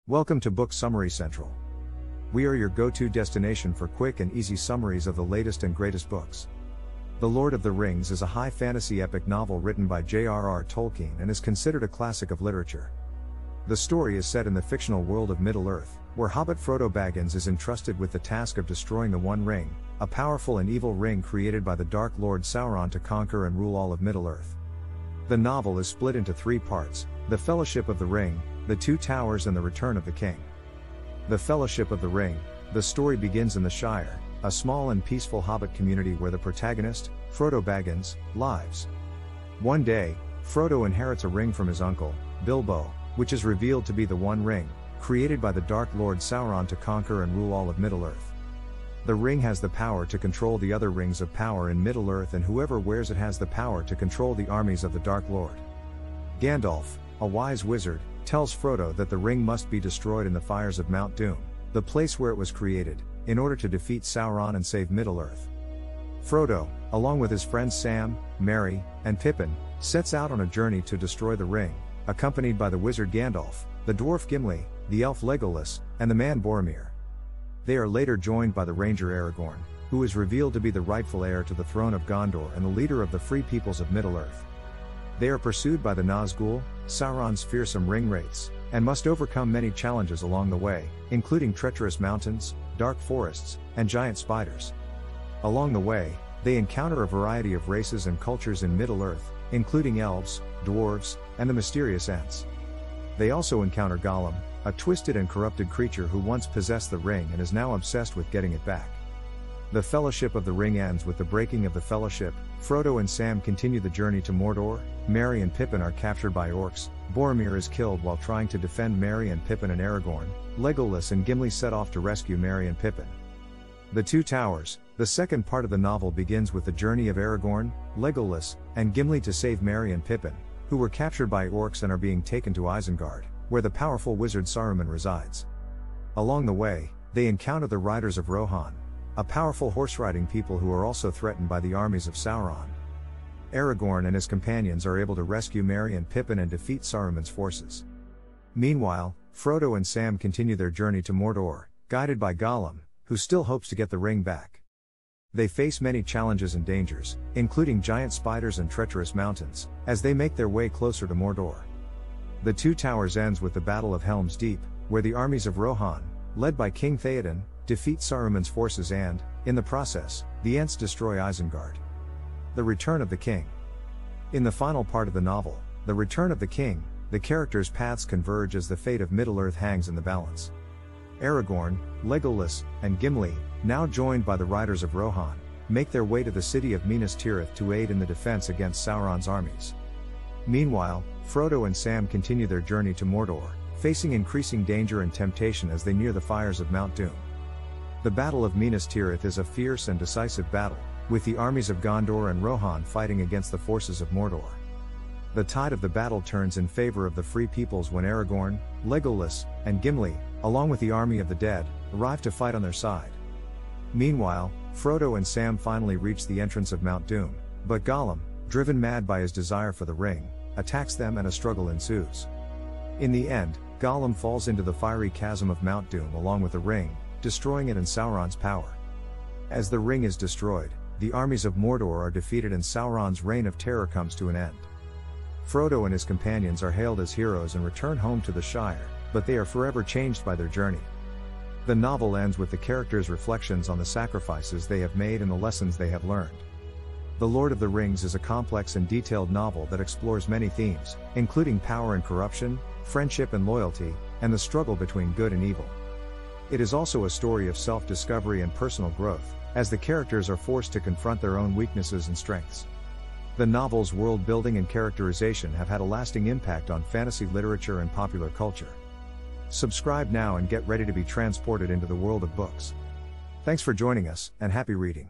Welcome to Book Summary Central. We are your go-to destination for quick and easy summaries of the latest and greatest books. The Lord of the Rings is a high fantasy epic novel written by J.R.R. Tolkien and is considered a classic of literature. The story is set in the fictional world of Middle-earth, where Hobbit Frodo Baggins is entrusted with the task of destroying the One Ring, a powerful and evil ring created by the Dark Lord Sauron to conquer and rule all of Middle-earth. The novel is split into three parts: The Fellowship of the Ring, The Two Towers and The Return of the King. The Fellowship of the Ring. The story begins in the Shire, a small and peaceful hobbit community where the protagonist, Frodo Baggins, lives. One day, Frodo inherits a ring from his uncle, Bilbo, which is revealed to be the One Ring, created by the Dark Lord Sauron to conquer and rule all of Middle-earth. The ring has the power to control the other rings of power in Middle-earth, and whoever wears it has the power to control the armies of the Dark Lord. Gandalf, a wise wizard, tells Frodo that the ring must be destroyed in the fires of Mount Doom, the place where it was created, in order to defeat Sauron and save Middle-earth. Frodo, along with his friends Sam, Merry, and Pippin, sets out on a journey to destroy the ring, accompanied by the wizard Gandalf, the dwarf Gimli, the elf Legolas, and the man Boromir. They are later joined by the ranger Aragorn, who is revealed to be the rightful heir to the throne of Gondor and the leader of the free peoples of Middle-earth. They are pursued by the Nazgul, Sauron's fearsome ring wraiths, and must overcome many challenges along the way, including treacherous mountains, dark forests, and giant spiders. Along the way, they encounter a variety of races and cultures in Middle-earth, including elves, dwarves, and the mysterious Ents. They also encounter Gollum, a twisted and corrupted creature who once possessed the ring and is now obsessed with getting it back. The Fellowship of the Ring ends with the breaking of the Fellowship. Frodo and Sam continue the journey to Mordor. Merry and Pippin are captured by orcs. Boromir is killed while trying to defend Merry and Pippin, and Aragorn, Legolas and Gimli set off to rescue Merry and Pippin. The Two Towers. The second part of the novel begins with the journey of Aragorn, Legolas, and Gimli to save Merry and Pippin, who were captured by orcs and are being taken to Isengard, where the powerful wizard Saruman resides. Along the way, they encounter the Riders of Rohan, a powerful horse-riding people who are also threatened by the armies of Sauron. Aragorn and his companions are able to rescue Merry and Pippin and defeat Saruman's forces. Meanwhile, Frodo and Sam continue their journey to Mordor, guided by Gollum, who still hopes to get the ring back. They face many challenges and dangers, including giant spiders and treacherous mountains, as they make their way closer to Mordor. The Two Towers ends with the Battle of Helm's Deep, where the armies of Rohan, led by King Theoden, defeat Saruman's forces and, in the process, the Ents destroy Isengard. The Return of the King. In the final part of the novel, The Return of the King, the characters' paths converge as the fate of Middle-earth hangs in the balance. Aragorn, Legolas, and Gimli, now joined by the Riders of Rohan, make their way to the city of Minas Tirith to aid in the defense against Sauron's armies. Meanwhile, Frodo and Sam continue their journey to Mordor, facing increasing danger and temptation as they near the fires of Mount Doom. The Battle of Minas Tirith is a fierce and decisive battle, with the armies of Gondor and Rohan fighting against the forces of Mordor. The tide of the battle turns in favor of the free peoples when Aragorn, Legolas, and Gimli, along with the army of the dead, arrive to fight on their side. Meanwhile, Frodo and Sam finally reach the entrance of Mount Doom, but Gollum, driven mad by his desire for the ring, attacks them and a struggle ensues. In the end, Gollum falls into the fiery chasm of Mount Doom along with the ring, destroying it and Sauron's power. As the ring is destroyed, the armies of Mordor are defeated and Sauron's reign of terror comes to an end. Frodo and his companions are hailed as heroes and return home to the Shire, but they are forever changed by their journey. The novel ends with the characters' reflections on the sacrifices they have made and the lessons they have learned. The Lord of the Rings is a complex and detailed novel that explores many themes, including power and corruption, friendship and loyalty, and the struggle between good and evil. It is also a story of self-discovery and personal growth, as the characters are forced to confront their own weaknesses and strengths. The novel's world building and characterization have had a lasting impact on fantasy literature and popular culture. Subscribe now and get ready to be transported into the world of books. Thanks for joining us, and happy reading.